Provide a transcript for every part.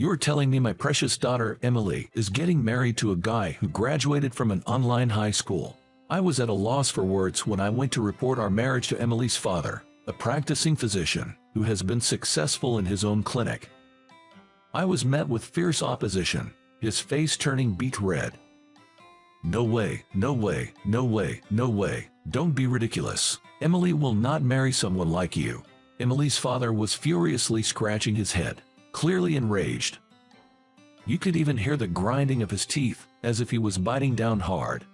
You're telling me my precious daughter, Emily, is getting married to a guy who graduated from an online high school. I was at a loss for words when I went to report our marriage to Emily's father, a practicing physician who has been successful in his own clinic. I was met with fierce opposition, his face turning beet red. No way, no way, no way, no way, don't be ridiculous. Emily will not marry someone like you. Emily's father was furiously scratching his head, clearly enraged. You could even hear the grinding of his teeth, as if he was biting down hard.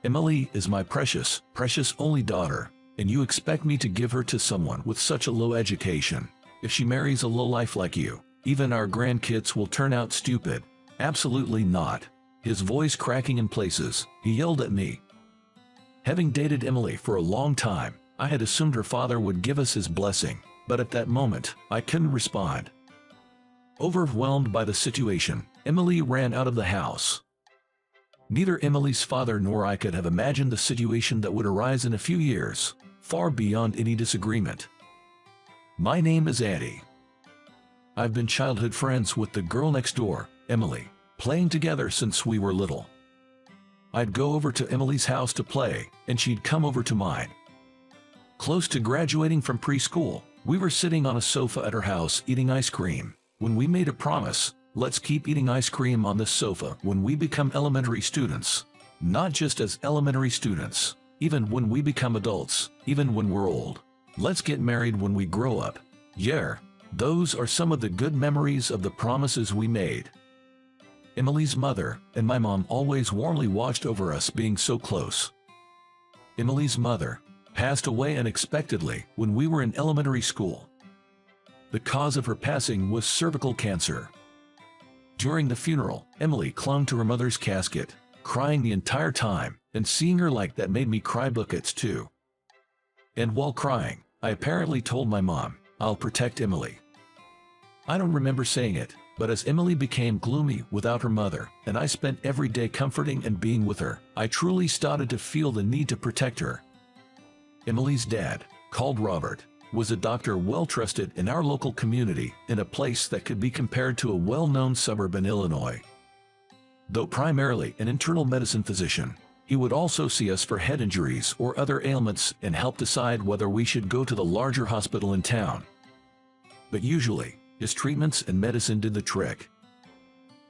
Emily is my precious, precious only daughter, and you expect me to give her to someone with such a low education. If she marries a lowlife like you, even our grandkids will turn out stupid. Absolutely not. His voice cracking in places, he yelled at me. Having dated Emily for a long time, I had assumed her father would give us his blessing, but at that moment, I couldn't respond. Overwhelmed by the situation, Emily ran out of the house. Neither Emily's father nor I could have imagined the situation that would arise in a few years, far beyond any disagreement. My name is Addie. I've been childhood friends with the girl next door, Emily, playing together since we were little. I'd go over to Emily's house to play, and she'd come over to mine. Close to graduating from preschool, we were sitting on a sofa at her house eating ice cream, when we made a promise: let's keep eating ice cream on this sofa when we become elementary students. Not just as elementary students, even when we become adults, even when we're old. Let's get married when we grow up. Yeah, those are some of the good memories of the promises we made. Emily's mother and my mom always warmly watched over us being so close. Emily's mother passed away unexpectedly when we were in elementary school. The cause of her passing was cervical cancer. During the funeral, Emily clung to her mother's casket, crying the entire time, and seeing her like that made me cry buckets too. And while crying, I apparently told my mom, "I'll protect Emily." I don't remember saying it, but as Emily became gloomy without her mother, and I spent every day comforting and being with her, I truly started to feel the need to protect her. Emily's dad, called Robert, was a doctor well trusted in our local community in a place that could be compared to a well-known suburb in Illinois. Though primarily an internal medicine physician, he would also see us for head injuries or other ailments and help decide whether we should go to the larger hospital in town. But usually, his treatments and medicine did the trick.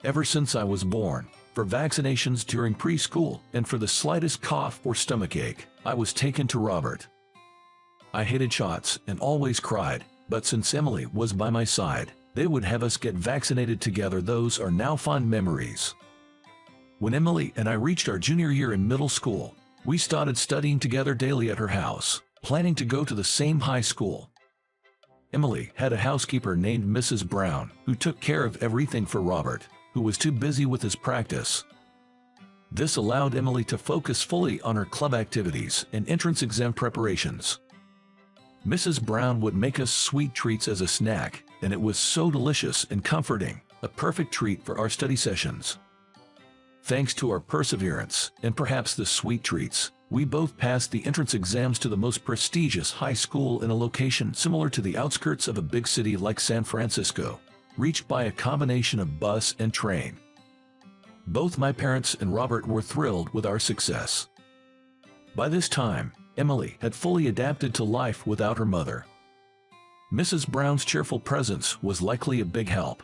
Ever since I was born, for vaccinations during preschool and for the slightest cough or stomachache, I was taken to Robert. I hated shots and always cried, but since Emily was by my side, they would have us get vaccinated together. Those are now fond memories. When Emily and I reached our junior year in middle school, we started studying together daily at her house, planning to go to the same high school. Emily had a housekeeper named Mrs. Brown, who took care of everything for Robert, who was too busy with his practice. This allowed Emily to focus fully on her club activities and entrance exam preparations. Mrs. Brown would make us sweet treats as a snack, and it was so delicious and comforting, a perfect treat for our study sessions. Thanks to our perseverance, and perhaps the sweet treats, we both passed the entrance exams to the most prestigious high school in a location similar to the outskirts of a big city like San Francisco, reached by a combination of bus and train. Both my parents and Robert were thrilled with our success. By this time, Emily had fully adapted to life without her mother. Mrs. Brown's cheerful presence was likely a big help.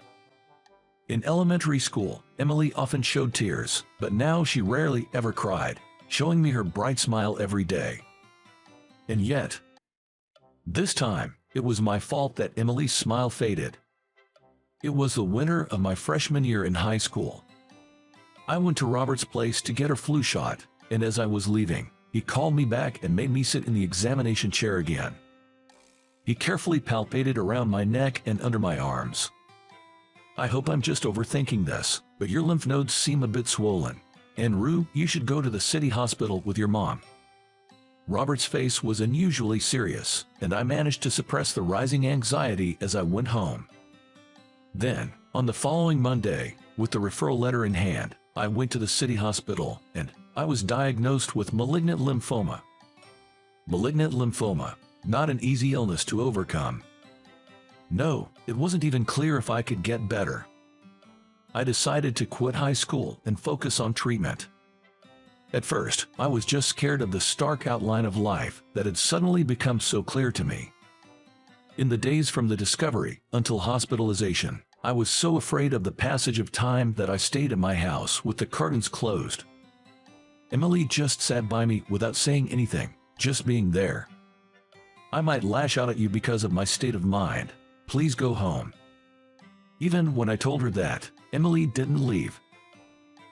In elementary school, Emily often showed tears, but now she rarely ever cried, showing me her bright smile every day. And yet, this time, it was my fault that Emily's smile faded. It was the winter of my freshman year in high school. I went to Robert's place to get her flu shot, and as I was leaving, he called me back and made me sit in the examination chair again. He carefully palpated around my neck and under my arms. "I hope I'm just overthinking this, but your lymph nodes seem a bit swollen. And Rue, you should go to the city hospital with your mom." Robert's face was unusually serious, and I managed to suppress the rising anxiety as I went home. Then, on the following Monday, with the referral letter in hand, I went to the city hospital, and I was diagnosed with malignant lymphoma. Malignant lymphoma, not an easy illness to overcome. No, It wasn't even clear if I could get better. I decided to quit high school and focus on treatment. At first, I was just scared of the stark outline of life that had suddenly become so clear to me. In the days from the discovery until hospitalization, I was so afraid of the passage of time that I stayed in my house with the curtains closed. Emily just sat by me without saying anything, just being there. I might lash out at you because of my state of mind. Please go home. Even when I told her that, Emily didn't leave.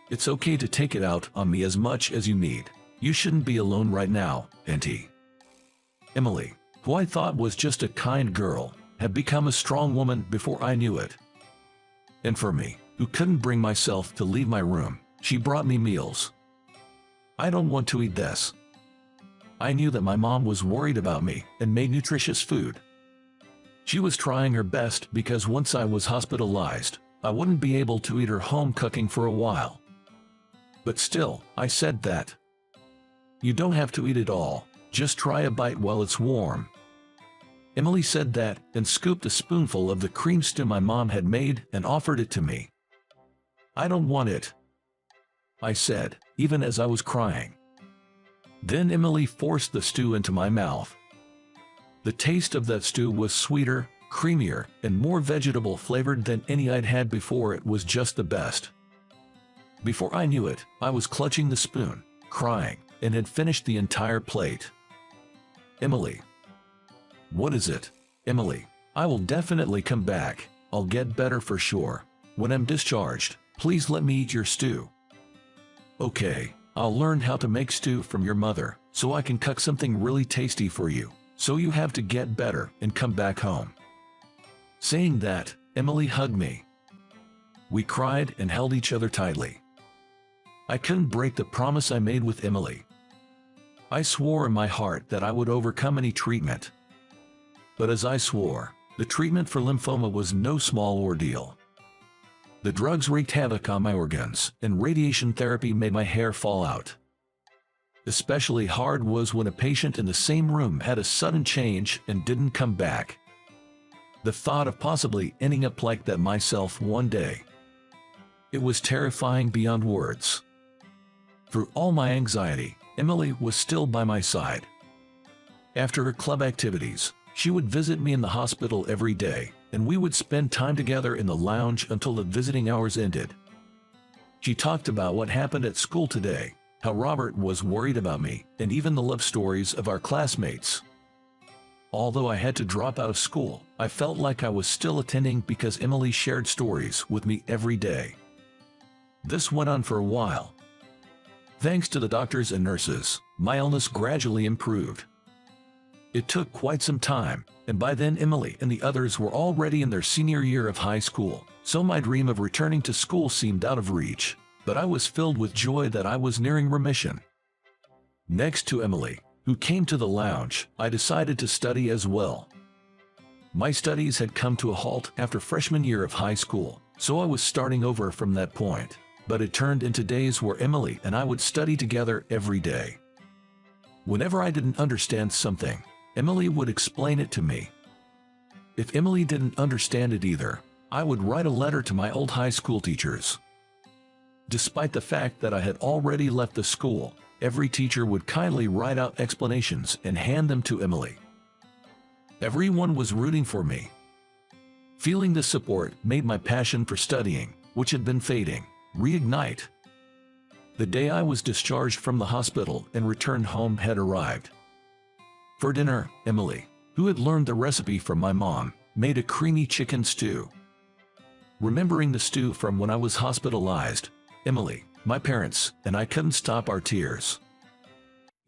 It's okay to take it out on me as much as you need. You shouldn't be alone right now, Auntie. Emily, who I thought was just a kind girl, had become a strong woman before I knew it. And for me, who couldn't bring myself to leave my room, she brought me meals. I don't want to eat this. I knew that my mom was worried about me and made nutritious food. She was trying her best because once I was hospitalized, I wouldn't be able to eat her home cooking for a while. But still, I said that. You don't have to eat it all, just try a bite while it's warm. Emily said that and scooped a spoonful of the cream stew my mom had made and offered it to me. I don't want it, I said, even as I was crying. Then Emily forced the stew into my mouth. The taste of that stew was sweeter, creamier, and more vegetable flavored than any I'd had before. It was just the best. Before I knew it, I was clutching the spoon, crying, and had finished the entire plate. Emily. What is it? Emily, I will definitely come back. I'll get better for sure. When I'm discharged, please let me eat your stew. Okay, I'll learn how to make stew from your mother, so I can cook something really tasty for you, so you have to get better and come back home. Saying that, Emily hugged me. We cried and held each other tightly. I couldn't break the promise I made with Emily. I swore in my heart that I would overcome any treatment. But as I swore, the treatment for lymphoma was no small ordeal. The drugs wreaked havoc on my organs, and radiation therapy made my hair fall out. Especially hard was when a patient in the same room had a sudden change and didn't come back. The thought of possibly ending up like that myself one day. It was terrifying beyond words. Through all my anxiety, Emily was still by my side. After her club activities, she would visit me in the hospital every day, and we would spend time together in the lounge until the visiting hours ended. She talked about what happened at school today, how Robert was worried about me, and even the love stories of our classmates. Although I had to drop out of school, I felt like I was still attending because Emily shared stories with me every day. This went on for a while. Thanks to the doctors and nurses, my illness gradually improved. It took quite some time, and by then Emily and the others were already in their senior year of high school, so my dream of returning to school seemed out of reach, but I was filled with joy that I was nearing remission. Next to Emily, who came to the lounge, I decided to study as well. My studies had come to a halt after freshman year of high school, so I was starting over from that point, but it turned into days where Emily and I would study together every day. Whenever I didn't understand something, Emily would explain it to me. If Emily didn't understand it either, I would write a letter to my old high school teachers. Despite the fact that I had already left the school, every teacher would kindly write out explanations and hand them to Emily. Everyone was rooting for me. Feeling this support made my passion for studying, which had been fading, reignite. The day I was discharged from the hospital and returned home had arrived. For dinner, Emily, who had learned the recipe from my mom, made a creamy chicken stew. Remembering the stew from when I was hospitalized, Emily, my parents, and I couldn't stop our tears.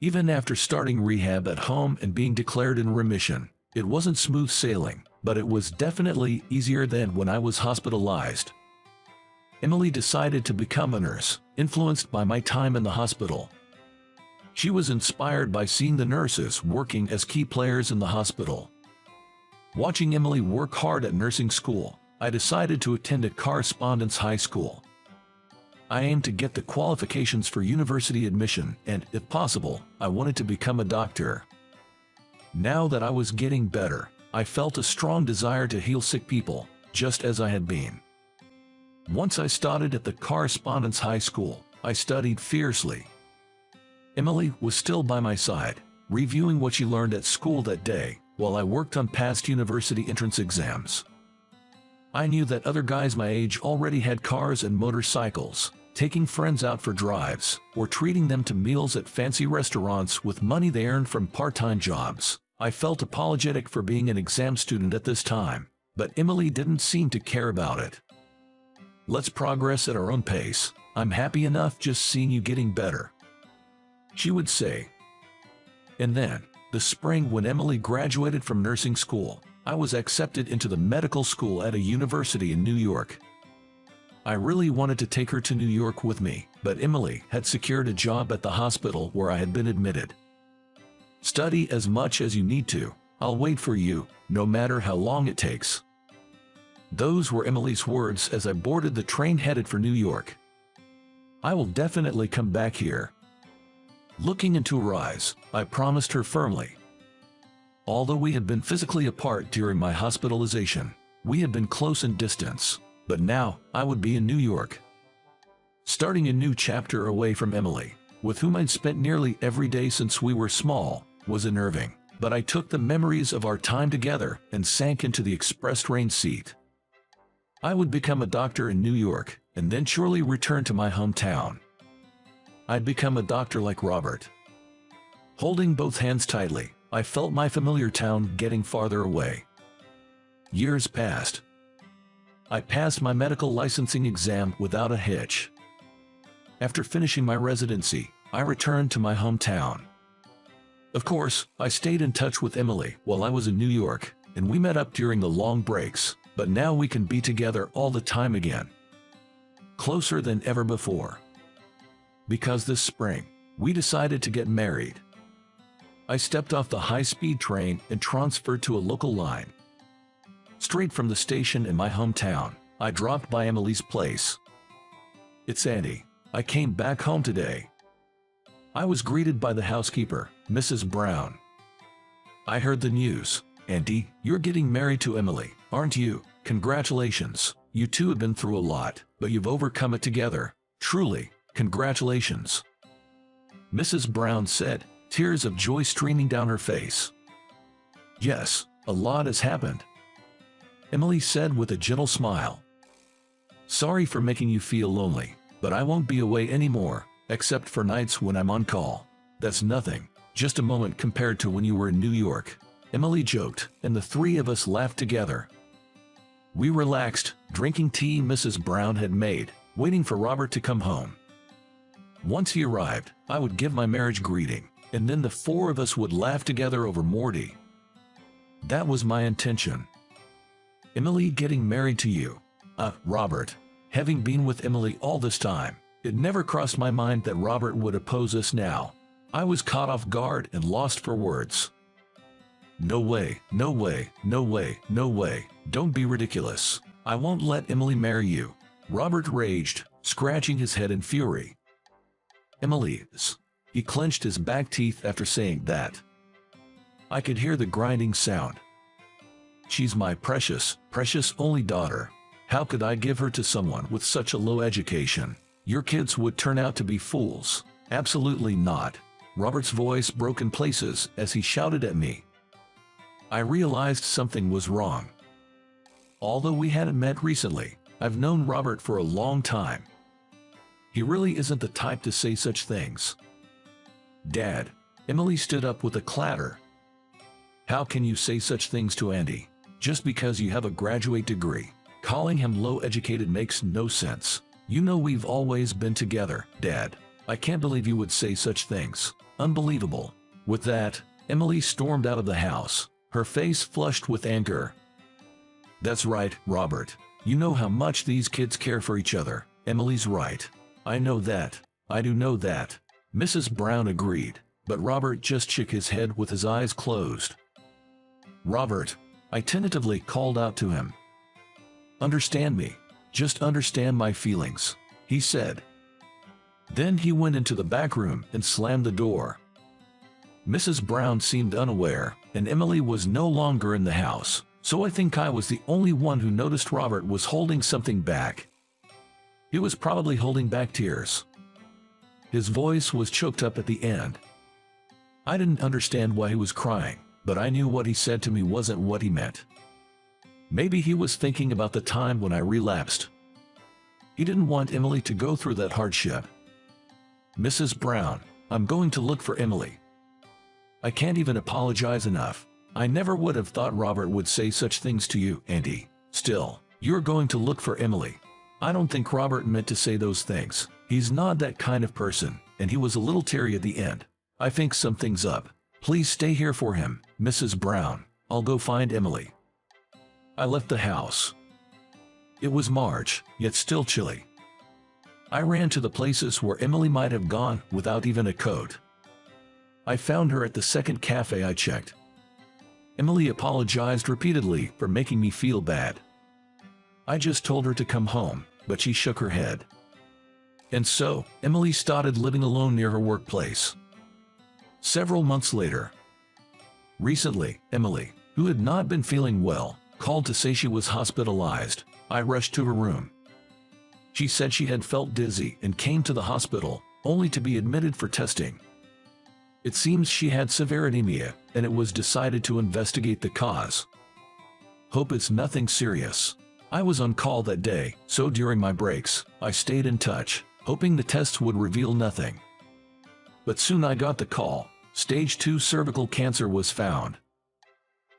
Even after starting rehab at home and being declared in remission, it wasn't smooth sailing, but it was definitely easier than when I was hospitalized. Emily decided to become a nurse, influenced by my time in the hospital. She was inspired by seeing the nurses working as key players in the hospital. Watching Emily work hard at nursing school, I decided to attend a correspondence high school. I aimed to get the qualifications for university admission and, if possible, I wanted to become a doctor. Now that I was getting better, I felt a strong desire to heal sick people, just as I had been. Once I started at the Correspondence High School, I studied fiercely. Emily was still by my side, reviewing what she learned at school that day, while I worked on past university entrance exams. I knew that other guys my age already had cars and motorcycles, taking friends out for drives, or treating them to meals at fancy restaurants with money they earned from part-time jobs. I felt apologetic for being an exam student at this time, but Emily didn't seem to care about it. "Let's progress at our own pace. I'm happy enough just seeing you getting better," she would say. And then, the spring when Emily graduated from nursing school, I was accepted into the medical school at a university in New York. I really wanted to take her to New York with me, but Emily had secured a job at the hospital where I had been admitted. "Study as much as you need to. I'll wait for you, no matter how long it takes." Those were Emily's words as I boarded the train headed for New York. "I will definitely come back here." Looking into her eyes, I promised her firmly. Although we had been physically apart during my hospitalization, we had been close in distance, but now I would be in New York, starting a new chapter away from Emily, with whom I'd spent nearly every day since we were small. Was unnerving, but I took the memories of our time together and sank into the express train seat. I would become a doctor in New York, and then surely return to my hometown. I'd become a doctor like Robert. Holding both hands tightly, I felt my familiar town getting farther away. Years passed. I passed my medical licensing exam without a hitch. After finishing my residency, I returned to my hometown. Of course, I stayed in touch with Emily while I was in New York, and we met up during the long breaks, but now we can be together all the time again. Closer than ever before. Because this spring, we decided to get married. I stepped off the high-speed train and transferred to a local line. Straight from the station in my hometown, I dropped by Emily's place. "It's Andy. I came back home today." I was greeted by the housekeeper, Mrs. Brown. "I heard the news. Andy, you're getting married to Emily, aren't you? Congratulations. You two have been through a lot, but you've overcome it together. Truly, congratulations," Mrs. Brown said, tears of joy streaming down her face. "Yes, a lot has happened," Emily said with a gentle smile. "Sorry for making you feel lonely, but I won't be away anymore, except for nights when I'm on call. That's nothing, just a moment compared to when you were in New York," Emily joked, and the three of us laughed together. We relaxed, drinking tea Mrs. Brown had made, waiting for Robert to come home. Once he arrived, I would give my marriage greeting, and then the four of us would laugh together over Morty. That was my intention. Emily getting married to you. Robert. Having been with Emily all this time, it never crossed my mind that Robert would oppose us now. I was caught off guard and lost for words. "No way, no way, no way, no way, don't be ridiculous. I won't let Emily marry you," Robert raged, scratching his head in fury. "Emily's." He clenched his back teeth after saying that. I could hear the grinding sound. "She's my precious, precious only daughter. How could I give her to someone with such a low education? Your kids would turn out to be fools." "Absolutely not." Robert's voice broke in places as he shouted at me. I realized something was wrong. Although we hadn't met recently, I've known Robert for a long time. He really isn't the type to say such things. "Dad," Emily stood up with a clatter. "How can you say such things to Andy? Just because you have a graduate degree. Calling him low-educated makes no sense. You know we've always been together, Dad. I can't believe you would say such things. Unbelievable." With that, Emily stormed out of the house, her face flushed with anger. "That's right, Robert. You know how much these kids care for each other. Emily's right. I know that. I do know that," Mrs. Brown agreed, but Robert just shook his head with his eyes closed. "Robert," I tentatively called out to him. "Understand me. Just understand my feelings," he said. Then he went into the back room and slammed the door. Mrs. Brown seemed unaware, and Emily was no longer in the house, so I think I was the only one who noticed Robert was holding something back. He was probably holding back tears. His voice was choked up at the end. I didn't understand why he was crying, but I knew what he said to me wasn't what he meant. Maybe he was thinking about the time when I relapsed. He didn't want Emily to go through that hardship. Mrs. Brown, I'm going to look for Emily. I can't even apologize enough. I never would have thought Robert would say such things to you, Andy. Still, you're going to look for Emily. I don't think Robert meant to say those things. He's not that kind of person, and he was a little teary at the end. I think something's up. Please stay here for him, Mrs. Brown. I'll go find Emily. I left the house. It was March, yet still chilly. I ran to the places where Emily might have gone without even a coat. I found her at the second cafe I checked. Emily apologized repeatedly for making me feel bad. I just told her to come home, but she shook her head. And so, Emily started living alone near her workplace. Several months later. Recently, Emily, who had not been feeling well, called to say she was hospitalized. I rushed to her room. She said she had felt dizzy and came to the hospital, only to be admitted for testing. It seems she had severe anemia, and it was decided to investigate the cause. Hope it's nothing serious. I was on call that day, so during my breaks, I stayed in touch, hoping the tests would reveal nothing. But soon I got the call. Stage 2 cervical cancer was found.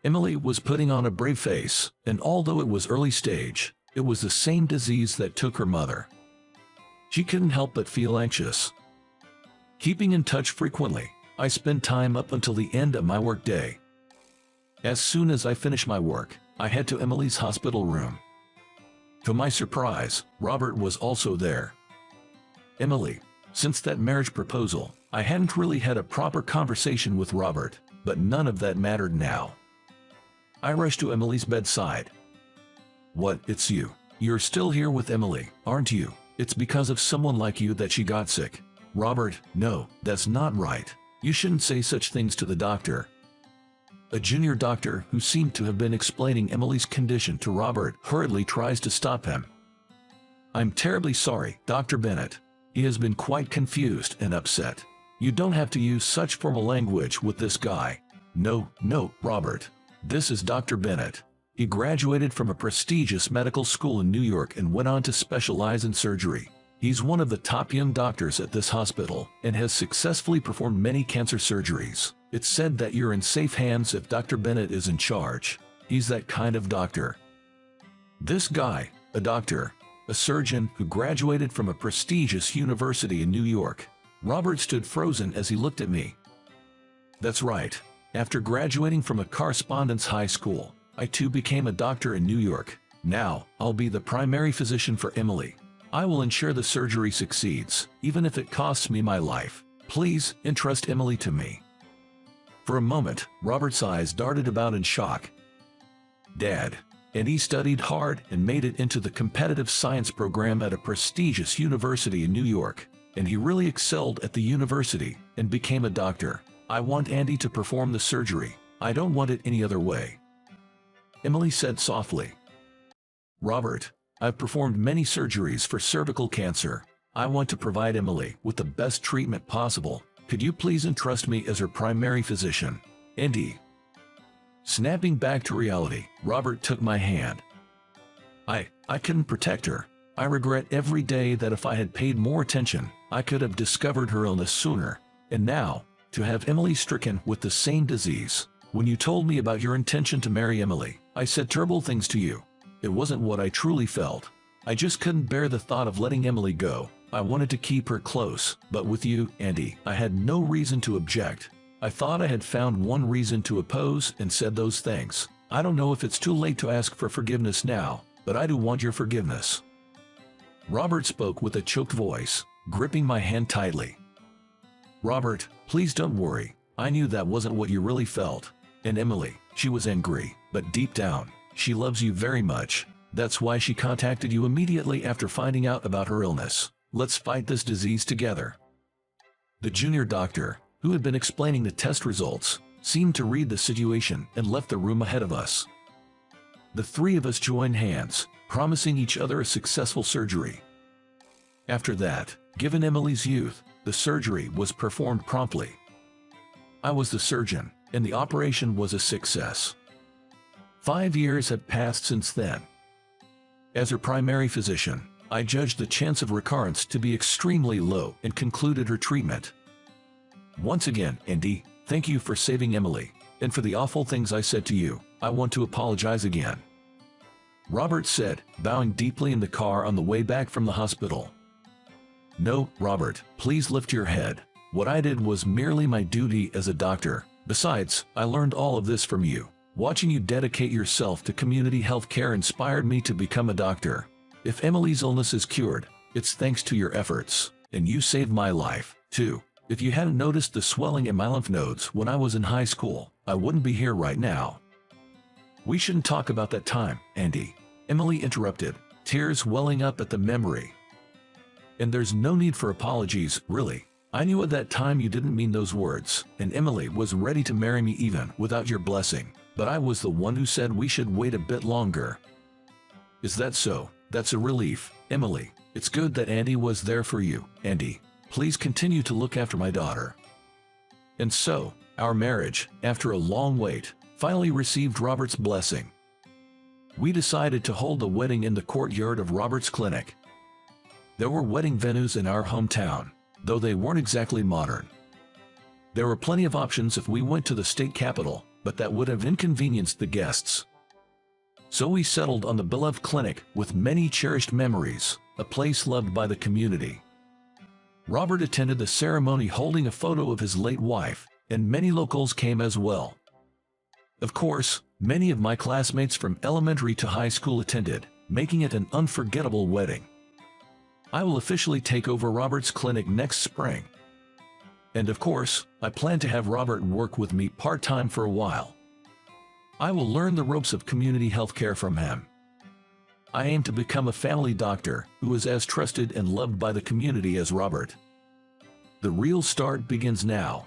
Emily was putting on a brave face, and although it was early stage, it was the same disease that took her mother. She couldn't help but feel anxious. Keeping in touch frequently, I spent time up until the end of my workday. As soon as I finished my work, I head to Emily's hospital room. To my surprise, Robert was also there. Emily, since that marriage proposal, I hadn't really had a proper conversation with Robert, but none of that mattered now. I rushed to Emily's bedside. What, it's you. You're still here with Emily, aren't you? It's because of someone like you that she got sick. Robert, no, that's not right. You shouldn't say such things to the doctor. A junior doctor who seemed to have been explaining Emily's condition to Robert hurriedly tries to stop him. I'm terribly sorry, Dr. Bennett. He has been quite confused and upset. You don't have to use such formal language with this guy. No, Robert. This is Dr. Bennett. He graduated from a prestigious medical school in New York and went on to specialize in surgery. He's one of the top young doctors at this hospital and has successfully performed many cancer surgeries. It's said that you're in safe hands if Dr. Bennett is in charge. He's that kind of doctor. This guy, a doctor, a surgeon who graduated from a prestigious university in New York. Robert stood frozen as he looked at me. That's right. After graduating from a correspondence high school, I too became a doctor in New York. Now, I'll be the primary physician for Emily. I will ensure the surgery succeeds, even if it costs me my life. Please, entrust Emily to me. For a moment, Robert's eyes darted about in shock. Dad. And he studied hard and made it into the competitive science program at a prestigious university in New York. And he really excelled at the university and became a doctor. I want Andy to perform the surgery. I don't want it any other way. Emily said softly. Robert, I've performed many surgeries for cervical cancer. I want to provide Emily with the best treatment possible. Could you please entrust me as her primary physician? Andy. Snapping back to reality, Robert took my hand. I couldn't protect her. I regret every day that if I had paid more attention, I could have discovered her illness sooner. And now, to have Emily stricken with the same disease. When you told me about your intention to marry Emily, I said terrible things to you. It wasn't what I truly felt. I just couldn't bear the thought of letting Emily go. I wanted to keep her close, but with you, Andy, I had no reason to object. I thought I had found one reason to oppose and said those things. I don't know if it's too late to ask for forgiveness now, but I do want your forgiveness. Robert spoke with a choked voice, gripping my hand tightly. Robert, please don't worry. I knew that wasn't what you really felt. And Emily, she was angry, but deep down, she loves you very much. That's why she contacted you immediately after finding out about her illness. Let's fight this disease together. The junior doctor, who had been explaining the test results, seemed to read the situation and left the room ahead of us. The three of us joined hands, promising each other a successful surgery. After that, given Emily's youth, the surgery was performed promptly. I was the surgeon, and the operation was a success. 5 years had passed since then. As her primary physician, I judged the chance of recurrence to be extremely low and concluded her treatment. Once again, Andy, thank you for saving Emily, and for the awful things I said to you, I want to apologize again. Robert said, bowing deeply in the car on the way back from the hospital. No, Robert, please lift your head. What I did was merely my duty as a doctor. Besides, I learned all of this from you. Watching you dedicate yourself to community health care inspired me to become a doctor. If Emily's illness is cured, it's thanks to your efforts, and you saved my life, too. If you hadn't noticed the swelling in my lymph nodes when I was in high school, I wouldn't be here right now. We shouldn't talk about that time, Andy. Emily interrupted, tears welling up at the memory. And there's no need for apologies, really. I knew at that time you didn't mean those words, and Emily was ready to marry me even without your blessing, but I was the one who said we should wait a bit longer. Is that so? That's a relief, Emily. It's good that Andy was there for you, Andy. Please continue to look after my daughter. And so, our marriage, after a long wait, finally received Robert's blessing. We decided to hold the wedding in the courtyard of Robert's clinic. There were wedding venues in our hometown, though they weren't exactly modern. There were plenty of options if we went to the state capital, but that would have inconvenienced the guests. So we settled on the beloved clinic with many cherished memories, a place loved by the community. Robert attended the ceremony holding a photo of his late wife, and many locals came as well. Of course, many of my classmates from elementary to high school attended, making it an unforgettable wedding. I will officially take over Robert's clinic next spring. And of course, I plan to have Robert work with me part-time for a while. I will learn the ropes of community healthcare from him. I aim to become a family doctor who is as trusted and loved by the community as Robert. The real start begins now.